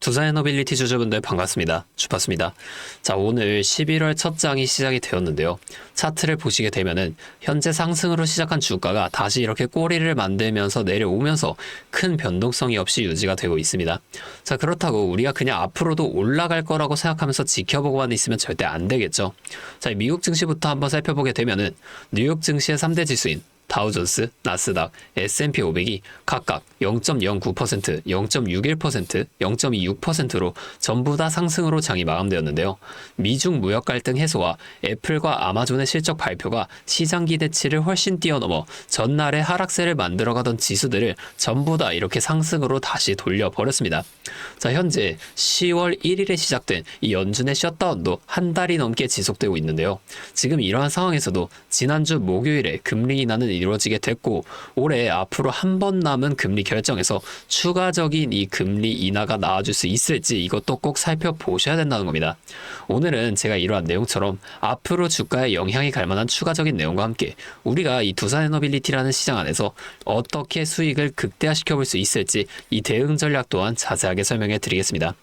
두산에너빌리티 주주분들 반갑습니다. 주파수입니다. 자, 오늘 11월 첫 장이 시작이 되었는데요. 차트를 보시게 되면은 현재 상승으로 시작한 주가가 다시 이렇게 꼬리를 만들면서 내려오면서 큰 변동성이 없이 유지가 되고 있습니다. 자, 그렇다고 우리가 그냥 앞으로도 올라갈 거라고 생각하면서 지켜보고만 있으면 절대 안 되겠죠. 자, 미국 증시부터 한번 살펴보게 되면은 뉴욕 증시의 3대 지수인 다우존스, 나스닥, S&P 500이 각각 0.09%, 0.61%, 0.26%로 전부 다 상승으로 장이 마감되었는데요. 미중 무역 갈등 해소와 애플과 아마존의 실적 발표가 시장 기대치를 훨씬 뛰어넘어 전날의 하락세를 만들어가던 지수들을 전부 다 이렇게 상승으로 다시 돌려버렸습니다. 자, 현재 10월 1일에 시작된 이 연준의 셧다운도 한 달이 넘게 지속되고 있는데요. 지금 이러한 상황에서도 지난주 목요일에 금리 인하는 이루어지게 됐고, 올해 앞으로 한 번 남은 금리 결정에서 추가적인 이 금리 인하가 나와줄 수 있을지 이것도 꼭 살펴보셔야 된다는 겁니다. 오늘은 제가 이러한 내용처럼 앞으로 주가에 영향이 갈 만한 추가적인 내용과 함께 우리가 이 두산에너빌리티라는 시장 안에서 어떻게 수익을 극대화시켜 볼 수 있을지 이 대응 전략 또한 자세하게 설명해 드리겠습니다.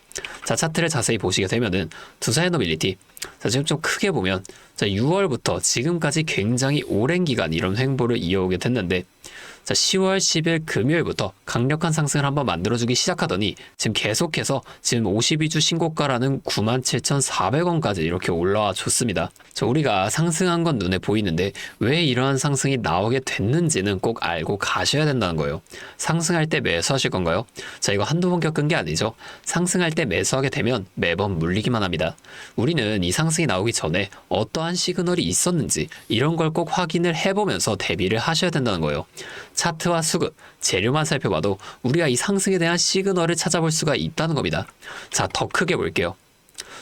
자, 차트를 자세히 보시게 되면은 두산에너빌리티, 자, 지금 좀 크게 보면, 자, 6월부터 지금까지 굉장히 오랜 기간 이런 횡보를 이어오게 됐는데, 자, 10월 10일 금요일부터 강력한 상승을 한번 만들어주기 시작하더니 지금 계속해서 지금 52주 신고가라는 97,400원까지 이렇게 올라와 줬습니다. 자, 우리가 상승한 건 눈에 보이는데 왜 이러한 상승이 나오게 됐는지는 꼭 알고 가셔야 된다는 거예요. 상승할 때 매수하실 건가요? 자, 이거 한두 번 겪은 게 아니죠. 상승할 때 매수하게 되면 매번 물리기만 합니다. 우리는 이 상승이 나오기 전에 어떠한 시그널이 있었는지 이런 걸 꼭 확인을 해보면서 대비를 하셔야 된다는 거예요. 차트와 수급, 재료만 살펴봐도 우리가 이 상승에 대한 시그널을 찾아볼 수가 있다는 겁니다. 자, 더 크게 볼게요.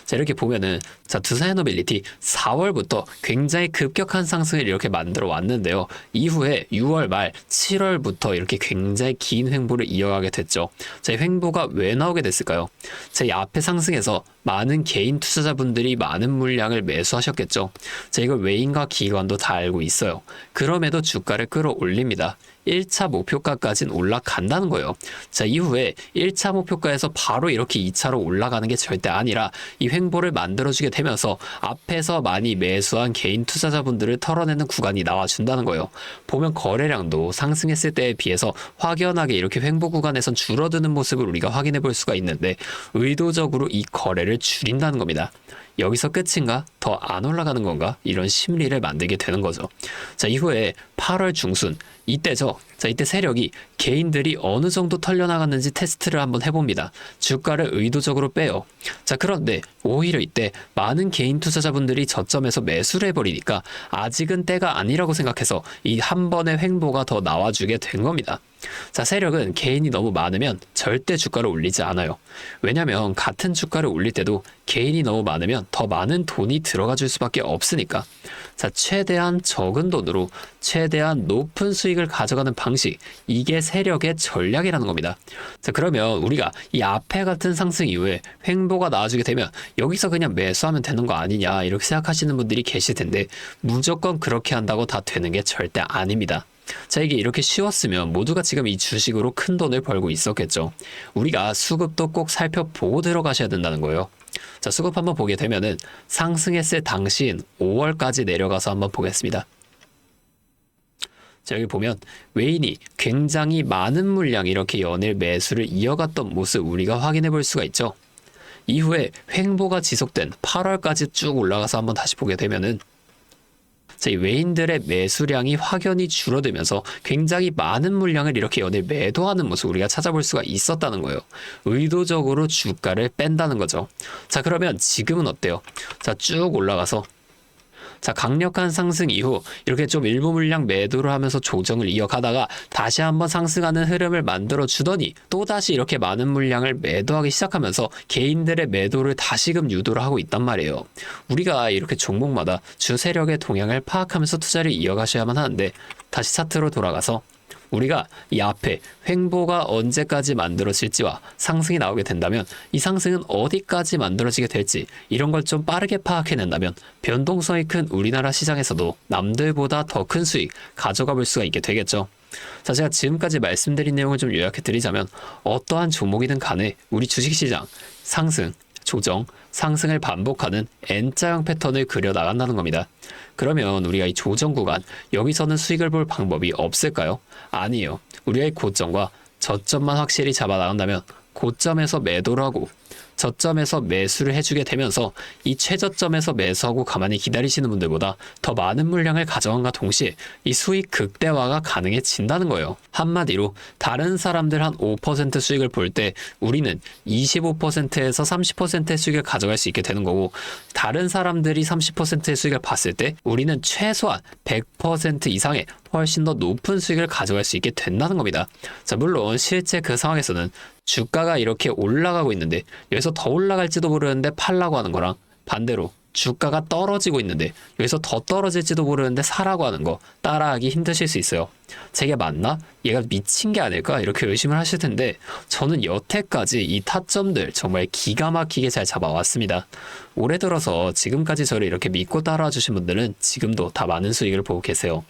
자, 이렇게 보면은, 자, 두산에너빌리티 4월부터 굉장히 급격한 상승을 이렇게 만들어 왔는데요. 이후에 6월 말 7월부터 이렇게 굉장히 긴 횡보를 이어가게 됐죠. 자, 이 횡보가 왜 나오게 됐을까요? 자, 이 앞에 상승에서 많은 개인 투자자분들이 많은 물량을 매수하셨겠죠. 자, 이걸 외인과 기관도 다 알고 있어요. 그럼에도 주가를 끌어올립니다. 1차 목표가까지는 올라간다는 거예요. 자, 이후에 1차 목표가에서 바로 이렇게 2차로 올라가는 게 절대 아니라 이 횡보를 만들어주게 되면서 앞에서 많이 매수한 개인 투자자분들을 털어내는 구간이 나와준다는 거예요. 보면 거래량도 상승했을 때에 비해서 확연하게 이렇게 횡보 구간에선 줄어드는 모습을 우리가 확인해 볼 수가 있는데, 의도적으로 이 거래를 줄인다는 겁니다. 여기서 끝인가? 더 안 올라가는 건가? 이런 심리를 만들게 되는 거죠. 자, 이후에 8월 중순, 이때죠. 자, 이때 세력이 개인들이 어느 정도 털려나갔는지 테스트를 한번 해봅니다. 주가를 의도적으로 빼요. 자, 그런데 오히려 이때 많은 개인 투자자분들이 저점에서 매수를 해버리니까 아직은 때가 아니라고 생각해서 이 한 번의 횡보가 더 나와주게 된 겁니다. 자, 세력은 개인이 너무 많으면 절대 주가를 올리지 않아요. 왜냐면 같은 주가를 올릴 때도 개인이 너무 많으면 더 많은 돈이 들어가 줄 수밖에 없으니까. 자, 최대한 적은 돈으로 최대한 높은 수익을 가져가는 방식, 이게 세력의 전략이라는 겁니다. 자, 그러면 우리가 이 앞에 같은 상승 이후에 횡보가 나와주게 되면 여기서 그냥 매수하면 되는 거 아니냐 이렇게 생각하시는 분들이 계실 텐데, 무조건 그렇게 한다고 다 되는 게 절대 아닙니다. 자, 이게 이렇게 쉬웠으면 모두가 지금 이 주식으로 큰 돈을 벌고 있었겠죠. 우리가 수급도 꼭 살펴보고 들어가셔야 된다는 거예요. 자, 수급 한번 보게 되면은 상승했을 당시인 5월까지 내려가서 한번 보겠습니다. 자, 여기 보면 외인이 굉장히 많은 물량 이렇게 연일 매수를 이어갔던 모습 우리가 확인해 볼 수가 있죠. 이후에 횡보가 지속된 8월까지 쭉 올라가서 한번 다시 보게 되면은, 자, 이 외인들의 매수량이 확연히 줄어들면서 굉장히 많은 물량을 이렇게 연일 매도하는 모습 우리가 찾아볼 수가 있었다는 거예요. 의도적으로 주가를 뺀다는 거죠. 자, 그러면 지금은 어때요? 자, 쭉 올라가서, 자, 강력한 상승 이후 이렇게 좀 일부 물량 매도를 하면서 조정을 이어가다가 다시 한번 상승하는 흐름을 만들어 주더니 또다시 이렇게 많은 물량을 매도하기 시작하면서 개인들의 매도를 다시금 유도를 하고 있단 말이에요. 우리가 이렇게 종목마다 주 세력의 동향을 파악하면서 투자를 이어가셔야만 하는데, 다시 차트로 돌아가서 우리가 이 앞에 횡보가 언제까지 만들어질지와 상승이 나오게 된다면 이 상승은 어디까지 만들어지게 될지 이런 걸 좀 빠르게 파악해낸다면 변동성이 큰 우리나라 시장에서도 남들보다 더 큰 수익 가져가 볼 수가 있게 되겠죠. 자, 제가 지금까지 말씀드린 내용을 좀 요약해 드리자면 어떠한 종목이든 간에 우리 주식시장 상승, 조정, 상승을 반복하는 N자형 패턴을 그려 나간다는 겁니다. 그러면 우리가 이 조정 구간, 여기서는 수익을 볼 방법이 없을까요? 아니에요. 우리가 이 고점과 저점만 확실히 잡아 나간다면 고점에서 매도를 하고 저점에서 매수를 해주게 되면서 이 최저점에서 매수하고 가만히 기다리시는 분들보다 더 많은 물량을 가져간과 동시에 이 수익 극대화가 가능해진다는 거예요. 한마디로 다른 사람들 한 5% 수익을 볼 때 우리는 25%에서 30%의 수익을 가져갈 수 있게 되는 거고, 다른 사람들이 30%의 수익을 봤을 때 우리는 최소한 100% 이상의 훨씬 더 높은 수익을 가져갈 수 있게 된다는 겁니다. 자, 물론 실제 그 상황에서는 주가가 이렇게 올라가고 있는데 여기서 더 올라갈지도 모르는데 팔라고 하는 거랑, 반대로 주가가 떨어지고 있는데 여기서 더 떨어질지도 모르는데 사라고 하는 거 따라하기 힘드실 수 있어요. 제게 맞나? 얘가 미친 게 아닐까? 이렇게 의심을 하실 텐데 저는 여태까지 이 타점들 정말 기가 막히게 잘 잡아왔습니다. 올해 들어서 지금까지 저를 이렇게 믿고 따라와 주신 분들은 지금도 다 많은 수익을 보고 계세요.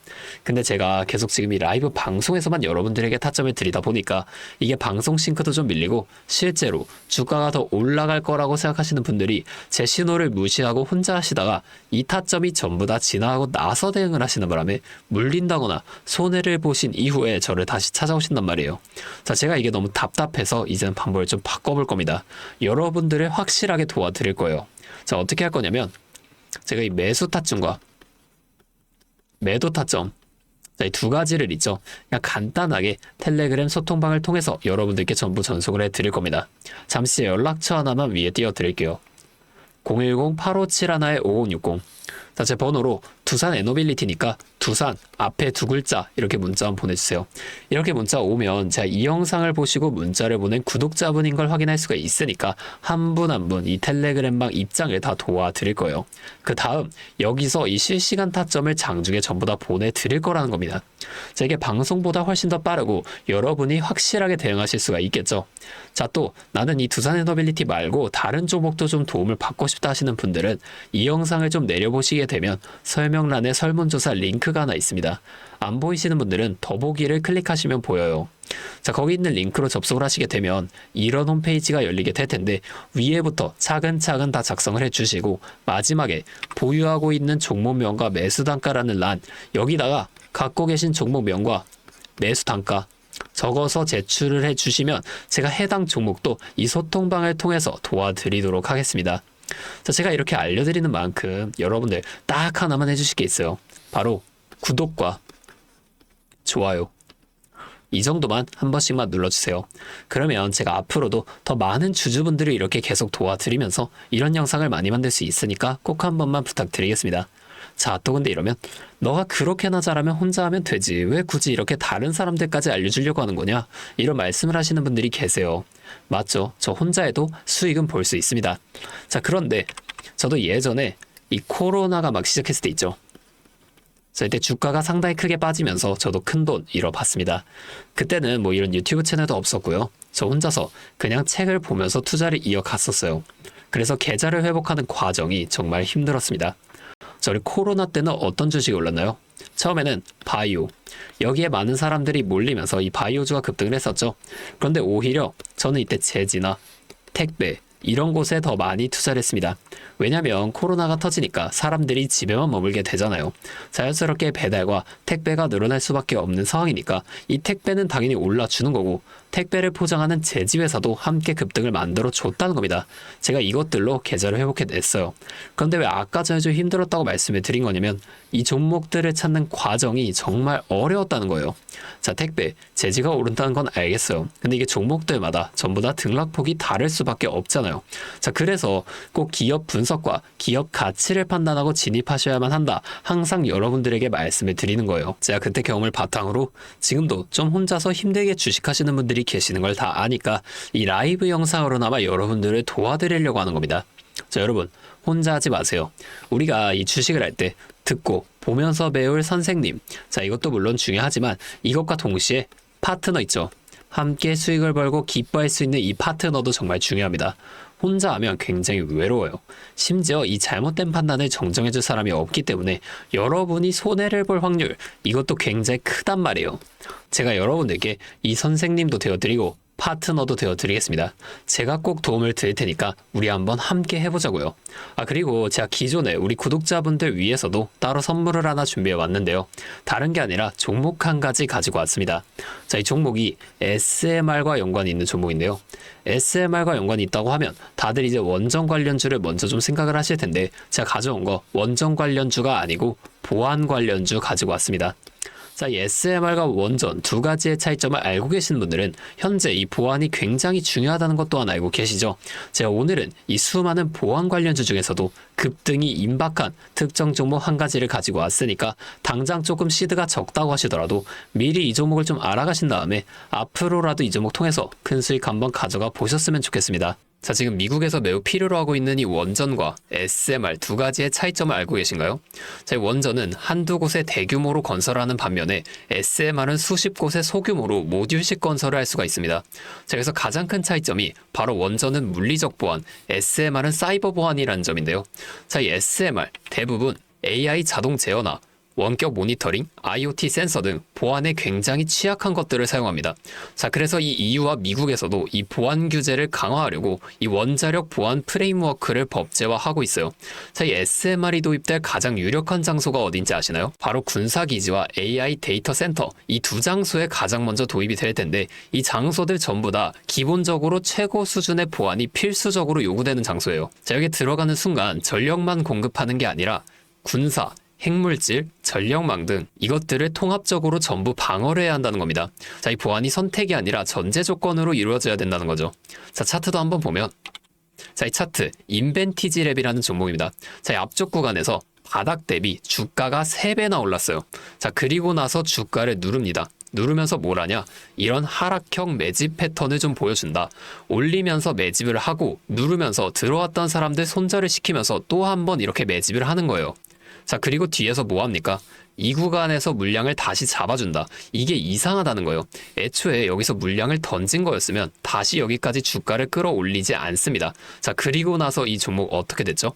근데 제가 계속 지금 이 라이브 방송에서만 여러분들에게 타점을 드리다 보니까 이게 방송 싱크도 좀 밀리고, 실제로 주가가 더 올라갈 거라고 생각하시는 분들이 제 신호를 무시하고 혼자 하시다가 이 타점이 전부 다 지나가고 나서 대응을 하시는 바람에 물린다거나 손해를 보신 이후에 저를 다시 찾아오신단 말이에요. 자, 제가 이게 너무 답답해서 이제는 방법을 좀 바꿔볼 겁니다. 여러분들을 확실하게 도와드릴 거예요. 자, 어떻게 할 거냐면 제가 이 매수 타점과 매도 타점, 이 두 가지를 있죠. 그냥 간단하게 텔레그램 소통방을 통해서 여러분들께 전부 전송을 해드릴 겁니다. 잠시 연락처 하나만 위에 띄워드릴게요. 010-8571-5560. 자, 제 번호로 두산 에너빌리티니까 두산 앞에 두 글자 이렇게 문자 한번 보내주세요. 이렇게 문자 오면 제가 이 영상을 보시고 문자를 보낸 구독자분인 걸 확인할 수가 있으니까 한 분 한 분 이 텔레그램방 입장을 다 도와드릴 거예요. 그 다음 여기서 이 실시간 타점을 장중에 전부 다 보내드릴 거라는 겁니다. 자, 이게 방송보다 훨씬 더 빠르고 여러분이 확실하게 대응하실 수가 있겠죠. 자, 또 나는 이 두산 에너빌리티 말고 다른 종목도 좀 도움을 받고 싶다 하시는 분들은 이 영상을 좀 내려보시게 되면 설명란에 설문조사 링크가 하나 있습니다. 안 보이시는 분들은 더보기를 클릭하시면 보여요. 자, 거기 있는 링크로 접속을 하시게 되면 이런 홈페이지가 열리게 될 텐데 위에부터 차근차근 다 작성을 해주시고 마지막에 보유하고 있는 종목명과 매수단가라는 란, 여기다가 갖고 계신 종목명과 매수단가 적어서 제출을 해주시면 제가 해당 종목도 이 소통방을 통해서 도와드리도록 하겠습니다. 자, 제가 이렇게 알려드리는 만큼 여러분들 딱 하나만 해주실 게 있어요. 바로 구독과 좋아요, 이 정도만 한 번씩만 눌러주세요. 그러면 제가 앞으로도 더 많은 주주분들을 이렇게 계속 도와드리면서 이런 영상을 많이 만들 수 있으니까 꼭 한 번만 부탁드리겠습니다. 자, 또 근데 이러면 너가 그렇게나 잘하면 혼자 하면 되지, 왜 굳이 이렇게 다른 사람들까지 알려주려고 하는 거냐, 이런 말씀을 하시는 분들이 계세요. 맞죠? 저 혼자 해도 수익은 볼 수 있습니다. 자, 그런데 저도 예전에 이 코로나가 막 시작했을 때 있죠. 자, 이때 주가가 상당히 크게 빠지면서 저도 큰돈 잃어봤습니다. 그때는 뭐 이런 유튜브 채널도 없었고요. 저 혼자서 그냥 책을 보면서 투자를 이어갔었어요. 그래서 계좌를 회복하는 과정이 정말 힘들었습니다. 저희 코로나 때는 어떤 주식이 올랐나요? 처음에는 바이오, 여기에 많은 사람들이 몰리면서 이 바이오주가 급등을 했었죠. 그런데 오히려 저는 이때 제지나 택배 이런 곳에 더 많이 투자를 했습니다. 왜냐면 코로나가 터지니까 사람들이 집에만 머물게 되잖아요. 자연스럽게 배달과 택배가 늘어날 수밖에 없는 상황이니까 이 택배는 당연히 올라주는 거고, 택배를 포장하는 제지회사도 함께 급등을 만들어 줬다는 겁니다. 제가 이것들로 계좌를 회복해냈어요. 그런데 왜 아까 전에 좀 힘들었다고 말씀을 드린 거냐면 이 종목들을 찾는 과정이 정말 어려웠다는 거예요. 자, 택배, 제지가 오른다는 건 알겠어요. 근데 이게 종목들마다 전부 다 등락폭이 다를 수밖에 없잖아요. 자, 그래서 꼭 기업 분석과 기업 가치를 판단하고 진입하셔야만 한다, 항상 여러분들에게 말씀을 드리는 거예요. 제가 그때 경험을 바탕으로 지금도 좀 혼자서 힘들게 주식하시는 분들이 계시는 걸 다 아니까 이 라이브 영상으로나마 여러분들을 도와드리려고 하는 겁니다. 자, 여러분 혼자 하지 마세요. 우리가 이 주식을 할 때 듣고 보면서 배울 선생님, 자, 이것도 물론 중요하지만 이것과 동시에 파트너 있죠. 함께 수익을 벌고 기뻐할 수 있는 이 파트너도 정말 중요합니다. 혼자 하면 굉장히 외로워요. 심지어 이 잘못된 판단을 정정해줄 사람이 없기 때문에 여러분이 손해를 볼 확률, 이것도 굉장히 크단 말이에요. 제가 여러분들께 이 선생님도 되어드리고 파트너도 되어드리겠습니다. 제가 꼭 도움을 드릴 테니까 우리 한번 함께 해보자고요. 그리고 제가 기존에 우리 구독자분들 위해서도 따로 선물을 하나 준비해 왔는데요. 다른 게 아니라 종목 한 가지 가지고 왔습니다. 자, 이 종목이 SMR과 연관이 있는 종목인데요. SMR과 연관이 있다고 하면 다들 이제 원전 관련주를 먼저 좀 생각을 하실 텐데, 제가 가져온 거 원전 관련주가 아니고 보안 관련주 가지고 왔습니다. 자, 이 SMR과 원전 두 가지의 차이점을 알고 계신 분들은 현재 이 보안이 굉장히 중요하다는 것 또한 알고 계시죠? 제가 오늘은 이 수많은 보안 관련주 중에서도 급등이 임박한 특정 종목 한 가지를 가지고 왔으니까 당장 조금 시드가 적다고 하시더라도 미리 이 종목을 좀 알아가신 다음에 앞으로라도 이 종목 통해서 큰 수익 한번 가져가 보셨으면 좋겠습니다. 자, 지금 미국에서 매우 필요로 하고 있는 이 원전과 SMR 두 가지의 차이점을 알고 계신가요? 자, 이 원전은 한두 곳에 대규모로 건설하는 반면에 SMR은 수십 곳에 소규모로 모듈식 건설을 할 수가 있습니다. 자, 그래서 가장 큰 차이점이 바로 원전은 물리적 보안, SMR은 사이버 보안이라는 점인데요. 자, 이 SMR 대부분 AI 자동 제어나 원격 모니터링, IoT 센서 등 보안에 굉장히 취약한 것들을 사용합니다. 자, 그래서 이 EU와 미국에서도 이 보안 규제를 강화하려고 이 원자력 보안 프레임워크를 법제화하고 있어요. 자, 이 SMR이 도입될 가장 유력한 장소가 어딘지 아시나요? 바로 군사기지와 AI 데이터 센터, 이 두 장소에 가장 먼저 도입이 될 텐데, 이 장소들 전부 다 기본적으로 최고 수준의 보안이 필수적으로 요구되는 장소예요. 자, 여기 들어가는 순간 전력만 공급하는 게 아니라 군사, 핵물질, 전력망 등 이것들을 통합적으로 전부 방어를 해야 한다는 겁니다. 자, 이 보안이 선택이 아니라 전제 조건으로 이루어져야 된다는 거죠. 자, 차트도 한번 보면, 자, 이 차트 인벤티지 랩이라는 종목입니다. 자, 이 앞쪽 구간에서 바닥 대비 주가가 3배나 올랐어요. 자, 그리고 나서 주가를 누릅니다. 누르면서 뭘 하냐? 이런 하락형 매집 패턴을 좀 보여준다. 올리면서 매집을 하고 누르면서 들어왔던 사람들 손절을 시키면서 또 한 번 이렇게 매집을 하는 거예요. 자, 그리고 뒤에서 뭐 합니까? 이 구간에서 물량을 다시 잡아준다. 이게 이상하다는 거예요. 애초에 여기서 물량을 던진 거였으면 다시 여기까지 주가를 끌어올리지 않습니다. 자, 그리고 나서 이 종목 어떻게 됐죠?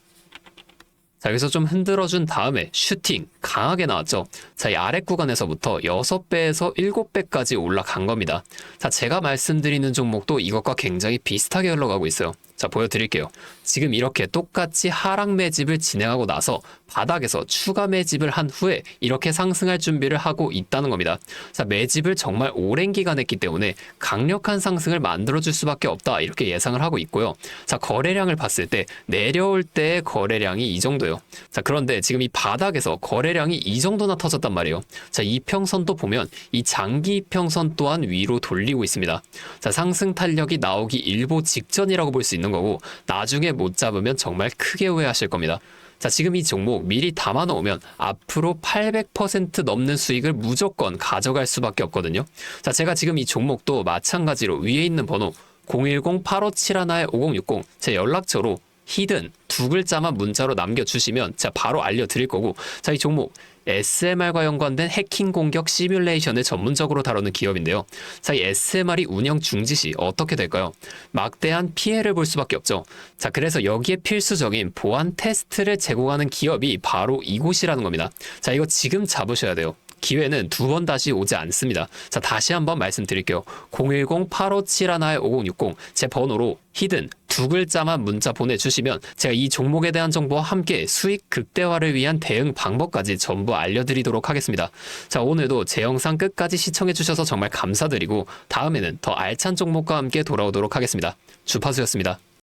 자, 여기서 좀 흔들어준 다음에 슈팅 강하게 나왔죠. 자, 이 아래 구간에서부터 6배에서 7배까지 올라간 겁니다. 자, 제가 말씀드리는 종목도 이것과 굉장히 비슷하게 흘러가고 있어요. 자, 보여드릴게요. 지금 이렇게 똑같이 하락 매집을 진행하고 나서 바닥에서 추가 매집을 한 후에 이렇게 상승할 준비를 하고 있다는 겁니다. 자, 매집을 정말 오랜 기간 했기 때문에 강력한 상승을 만들어줄 수밖에 없다, 이렇게 예상을 하고 있고요. 자, 거래량을 봤을 때 내려올 때의 거래량이 이 정도예요. 자, 그런데 지금 이 바닥에서 거래량이 이 정도나 터졌단 말이에요. 자, 이평선도 보면 이 장기 이평선 또한 위로 돌리고 있습니다. 자, 상승 탄력이 나오기 일보 직전이라고 볼 수 있는 거고, 나중에 못 잡으면 정말 크게 후회하실 겁니다. 자, 지금 이 종목 미리 담아 놓으면 앞으로 800% 넘는 수익을 무조건 가져갈 수밖에 없거든요. 자, 제가 지금 이 종목도 마찬가지로 위에 있는 번호 010-8571-5060 제 연락처로 히든 두 글자만 문자로 남겨주시면 제가 바로 알려드릴 거고, 자, 이 종목 SMR과 연관된 해킹 공격 시뮬레이션을 전문적으로 다루는 기업인데요. 자, 이 SMR이 운영 중지 시 어떻게 될까요? 막대한 피해를 볼 수밖에 없죠. 자, 그래서 여기에 필수적인 보안 테스트를 제공하는 기업이 바로 이곳이라는 겁니다. 자, 이거 지금 잡으셔야 돼요. 기회는 두 번 다시 오지 않습니다. 자, 다시 한번 말씀드릴게요. 010-8571-5060 제 번호로 히든 두 글자만 문자 보내주시면 제가 이 종목에 대한 정보와 함께 수익 극대화를 위한 대응 방법까지 전부 알려드리도록 하겠습니다. 자, 오늘도 제 영상 끝까지 시청해주셔서 정말 감사드리고 다음에는 더 알찬 종목과 함께 돌아오도록 하겠습니다. 주파수였습니다.